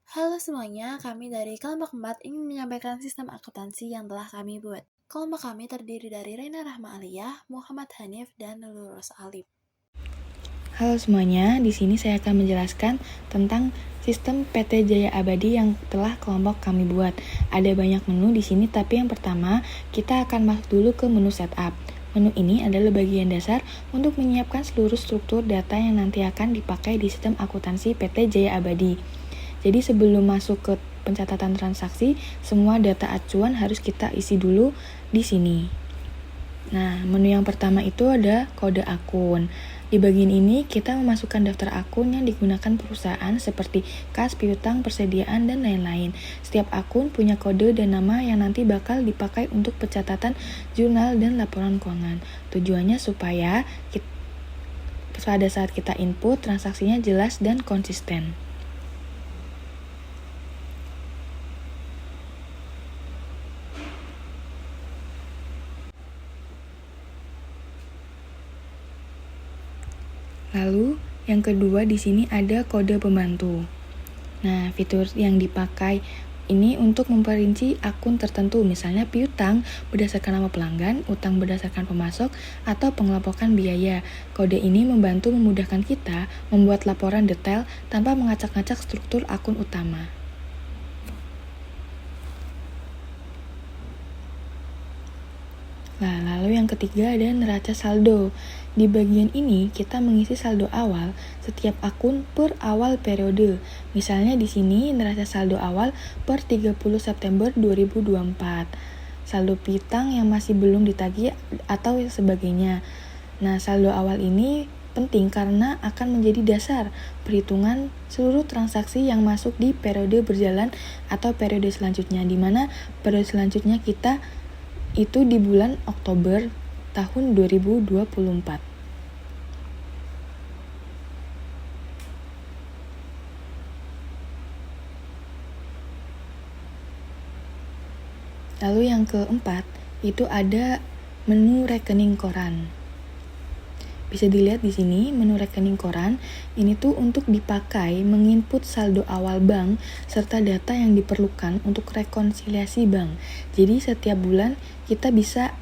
Halo semuanya, kami dari kelompok 4 ingin menyampaikan sistem akuntansi yang telah kami buat. Kelompok kami terdiri dari Rena Rahma Aliyah, Muhammad Hanif, dan Lulus Alim. Halo semuanya, di sini saya akan menjelaskan tentang sistem PT Jaya Abadi yang telah kelompok kami buat. Ada banyak menu di sini, tapi yang pertama kita akan masuk dulu ke menu setup. Menu ini adalah bagian dasar untuk menyiapkan seluruh struktur data yang nanti akan dipakai di sistem akuntansi PT Jaya Abadi. Jadi sebelum masuk ke pencatatan transaksi, semua data acuan harus kita isi dulu di sini. Nah, menu yang pertama itu ada kode akun. Di bagian ini, kita memasukkan daftar akun yang digunakan perusahaan seperti kas, piutang, persediaan, dan lain-lain. Setiap akun punya kode dan nama yang nanti bakal dipakai untuk pencatatan jurnal dan laporan keuangan. Tujuannya supaya pada saat kita input, transaksinya jelas dan konsisten. Lalu, yang kedua di sini ada kode pembantu. Nah, fitur yang dipakai ini untuk memperinci akun tertentu, misalnya piutang berdasarkan nama pelanggan, utang berdasarkan pemasok, atau pengelompokan biaya. Kode ini membantu memudahkan kita membuat laporan detail tanpa mengacak-ngacak struktur akun utama. Nah, lalu yang ketiga ada neraca saldo. Di bagian ini, kita mengisi saldo awal setiap akun per awal periode. Misalnya di sini neraca saldo awal per 30 September 2024. Saldo piutang yang masih belum ditagih atau sebagainya. Nah, saldo awal ini penting karena akan menjadi dasar perhitungan seluruh transaksi yang masuk di periode berjalan atau periode selanjutnya, di mana periode selanjutnya kita itu di bulan Oktober tahun 2024. Lalu yang keempat, itu ada menu rekening koran. Bisa dilihat di sini, menu rekening koran ini tuh untuk dipakai menginput saldo awal bank serta data yang diperlukan untuk rekonsiliasi bank. Jadi setiap bulan kita bisa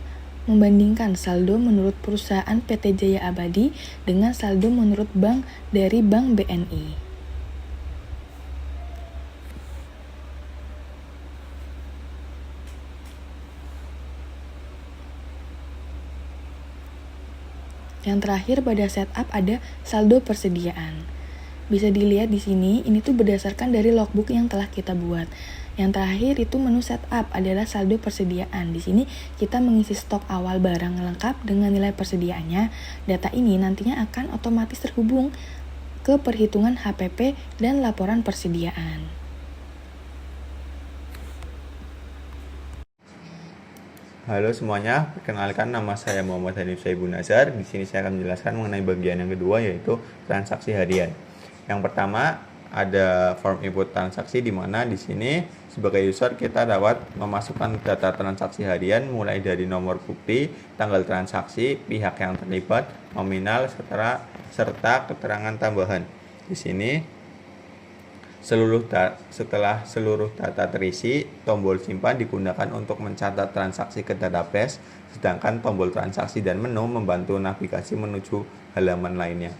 membandingkan saldo menurut perusahaan PT Jaya Abadi dengan saldo menurut bank dari Bank BNI. Yang terakhir pada setup ada saldo persediaan. Bisa dilihat di sini, ini tuh berdasarkan dari logbook yang telah kita buat. Yang terakhir itu menu setup adalah saldo persediaan. Di sini kita mengisi stok awal barang lengkap dengan nilai persediaannya. Data ini nantinya akan otomatis terhubung ke perhitungan HPP dan laporan persediaan. Halo semuanya, perkenalkan nama saya Muhammad Hanif Saibun Nazar. Di sini saya akan menjelaskan mengenai bagian yang kedua, yaitu transaksi harian. Yang pertama ada form input transaksi, di mana di sini sebagai user kita dapat memasukkan data transaksi harian mulai dari nomor bukti, tanggal transaksi, pihak yang terlibat, nominal, serta keterangan tambahan. Di sini setelah seluruh data terisi, tombol simpan digunakan untuk mencatat transaksi ke database, sedangkan tombol transaksi dan menu membantu navigasi menuju halaman lainnya.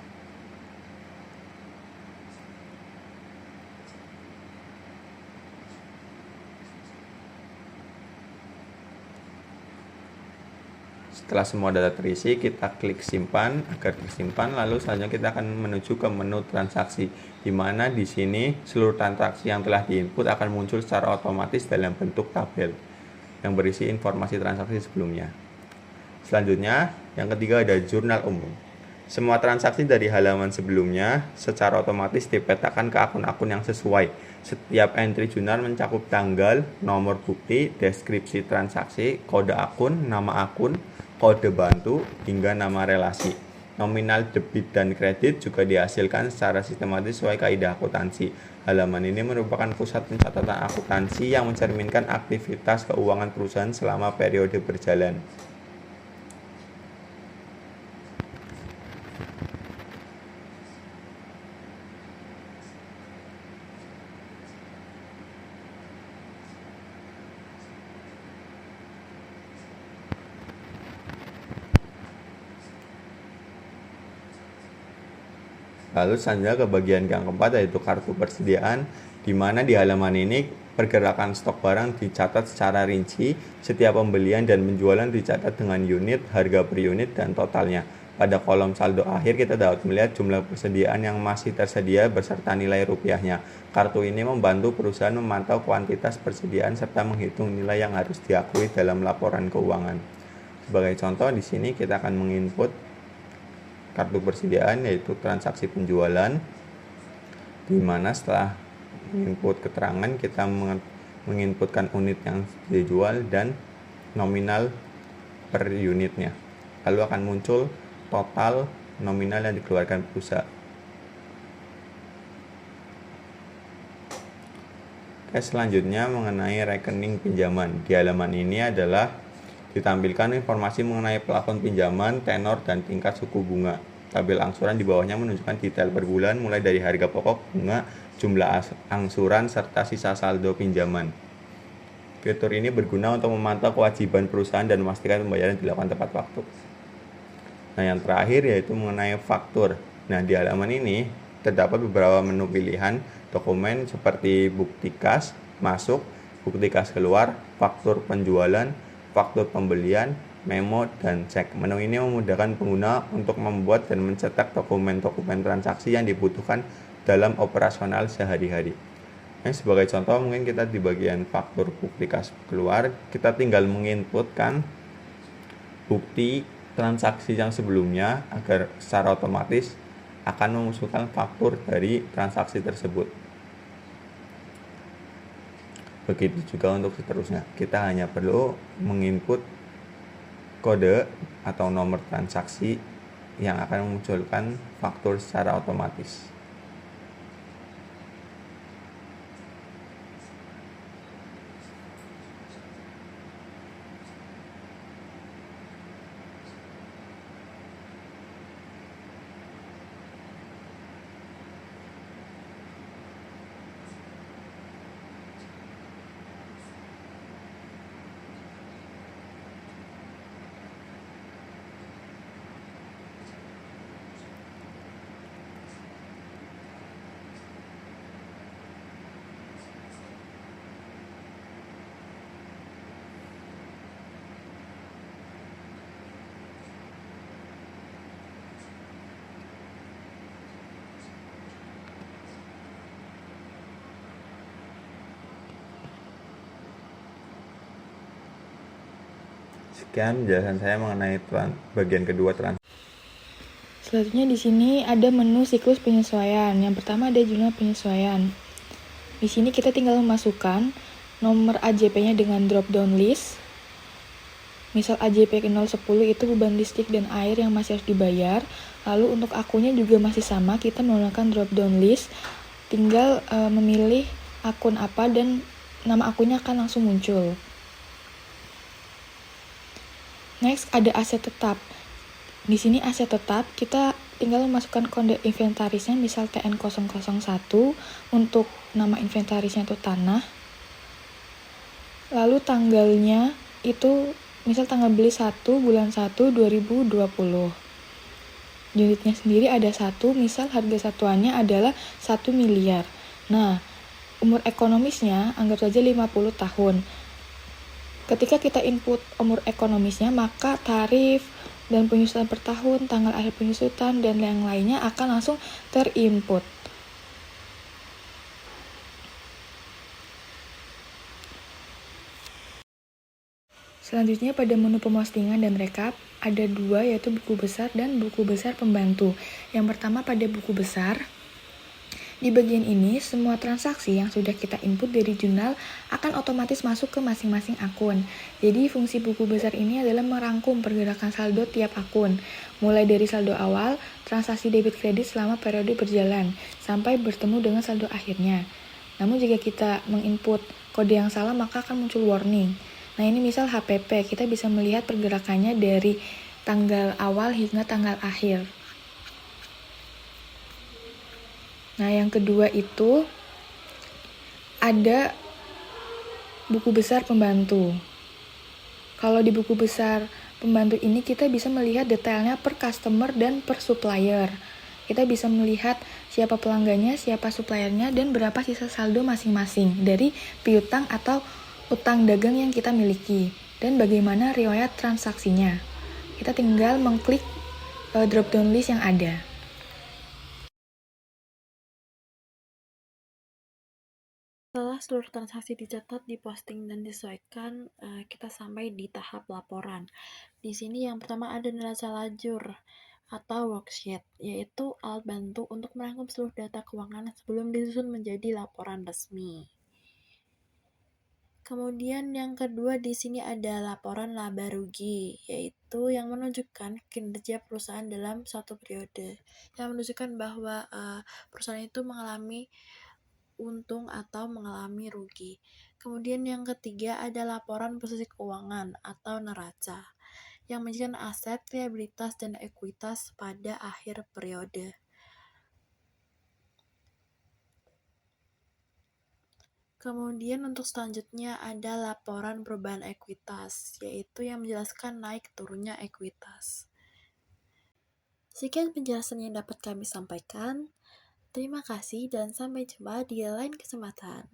Setelah semua data terisi, kita klik simpan agar tersimpan. Lalu selanjutnya kita akan menuju ke menu transaksi, di mana di sini seluruh transaksi yang telah diinput akan muncul secara otomatis dalam bentuk tabel yang berisi informasi transaksi sebelumnya. Selanjutnya, yang ketiga ada jurnal umum. Semua transaksi dari halaman sebelumnya secara otomatis dipetakan ke akun-akun yang sesuai. Setiap entry jurnal mencakup tanggal, nomor bukti, deskripsi transaksi, kode akun, nama akun, kode bantu, hingga nama relasi. Nominal debit dan kredit juga dihasilkan secara sistematis sesuai kaidah akuntansi. Halaman ini merupakan pusat pencatatan akuntansi yang mencerminkan aktivitas keuangan perusahaan selama periode berjalan. Lalu selanjutnya ke bagian yang keempat, yaitu kartu persediaan, di mana di halaman ini pergerakan stok barang dicatat secara rinci, setiap pembelian dan penjualan dicatat dengan unit, harga per unit, dan totalnya. Pada kolom saldo akhir kita dapat melihat jumlah persediaan yang masih tersedia beserta nilai rupiahnya. Kartu ini membantu perusahaan memantau kuantitas persediaan serta menghitung nilai yang harus diakui dalam laporan keuangan. Sebagai contoh, di sini kita akan menginput kartu persediaan, yaitu transaksi penjualan, di mana setelah menginput keterangan kita menginputkan unit yang dijual dan nominal per unitnya. Lalu akan muncul total nominal yang dikeluarkan perusahaan. Selanjutnya mengenai rekening pinjaman. Di halaman ini adalah ditampilkan informasi mengenai plafon pinjaman, tenor, dan tingkat suku bunga. Tabel angsuran di bawahnya menunjukkan detail per bulan mulai dari harga pokok, bunga, jumlah angsuran, serta sisa saldo pinjaman. Fitur ini berguna untuk memantau kewajiban perusahaan dan memastikan pembayaran dilakukan tepat waktu. Nah, yang terakhir yaitu mengenai faktur. Nah, di halaman ini terdapat beberapa menu pilihan dokumen seperti bukti kas masuk, bukti kas keluar, faktur penjualan, faktur pembelian, memo, dan cek. Menu ini memudahkan pengguna untuk membuat dan mencetak dokumen-dokumen transaksi yang dibutuhkan dalam operasional sehari-hari. Nah, sebagai contoh, mungkin kita di bagian faktur bukti kas keluar, kita tinggal menginputkan bukti transaksi yang sebelumnya agar secara otomatis akan memunculkan faktur dari transaksi tersebut. Begitu juga untuk seterusnya, kita hanya perlu menginput kode atau nomor transaksi yang akan memunculkan faktur secara otomatis. Sekian penjelasan saya mengenai bagian kedua transaksi. Selanjutnya di sini ada menu siklus penyesuaian. Yang pertama ada jurnal penyesuaian. Di sini kita tinggal memasukkan nomor AJP-nya dengan drop down list. Misal AJP 010 itu beban listrik dan air yang masih harus dibayar. Lalu untuk akunnya juga masih sama, kita menggunakan drop down list. Tinggal memilih akun apa dan nama akunnya akan langsung muncul. Next ada aset tetap. Di sini aset tetap kita tinggal memasukkan kode inventarisnya, misal TN001 untuk nama inventarisnya itu tanah. Lalu tanggalnya itu misal tanggal beli 1 bulan 1 2020. Unitnya sendiri ada 1, misal harga satuannya adalah 1 miliar. Nah, umur ekonomisnya anggap saja 50 tahun. Ketika kita input umur ekonomisnya, maka tarif dan penyusutan per tahun, tanggal akhir penyusutan, dan yang lainnya akan langsung terinput. Selanjutnya pada menu pemostinan dan rekap, ada 2 yaitu buku besar dan buku besar pembantu. Yang pertama pada buku besar, di bagian ini, semua transaksi yang sudah kita input dari jurnal akan otomatis masuk ke masing-masing akun. Jadi, fungsi buku besar ini adalah merangkum pergerakan saldo tiap akun, mulai dari saldo awal, transaksi debit kredit selama periode berjalan, sampai bertemu dengan saldo akhirnya. Namun, jika kita menginput kode yang salah, maka akan muncul warning. Nah, ini misal HPP, kita bisa melihat pergerakannya dari tanggal awal hingga tanggal akhir. Nah, yang kedua itu ada buku besar pembantu. Kalau di buku besar pembantu ini kita bisa melihat detailnya per customer dan per supplier. Kita bisa melihat siapa pelanggannya, siapa suppliernya, dan berapa sisa saldo masing-masing dari piutang atau utang dagang yang kita miliki, dan bagaimana riwayat transaksinya. Kita tinggal mengklik drop down list yang ada. Setelah seluruh transaksi dicatat, diposting, dan disesuaikan, kita sampai di tahap laporan. Di sini yang pertama ada neraca lajur atau worksheet, yaitu alat bantu untuk merangkum seluruh data keuangan sebelum disusun menjadi laporan resmi. Kemudian yang kedua di sini ada laporan laba rugi, yaitu yang menunjukkan kinerja perusahaan dalam suatu periode, yang menunjukkan bahwa perusahaan itu mengalami untung atau mengalami rugi. Kemudian yang ketiga ada laporan posisi keuangan atau neraca, yang menunjukkan aset, liabilitas, dan ekuitas pada akhir periode. Kemudian untuk selanjutnya ada laporan perubahan ekuitas, yaitu yang menjelaskan naik turunnya ekuitas. Sekian penjelasan yang dapat kami sampaikan. Terima kasih dan sampai jumpa di lain kesempatan.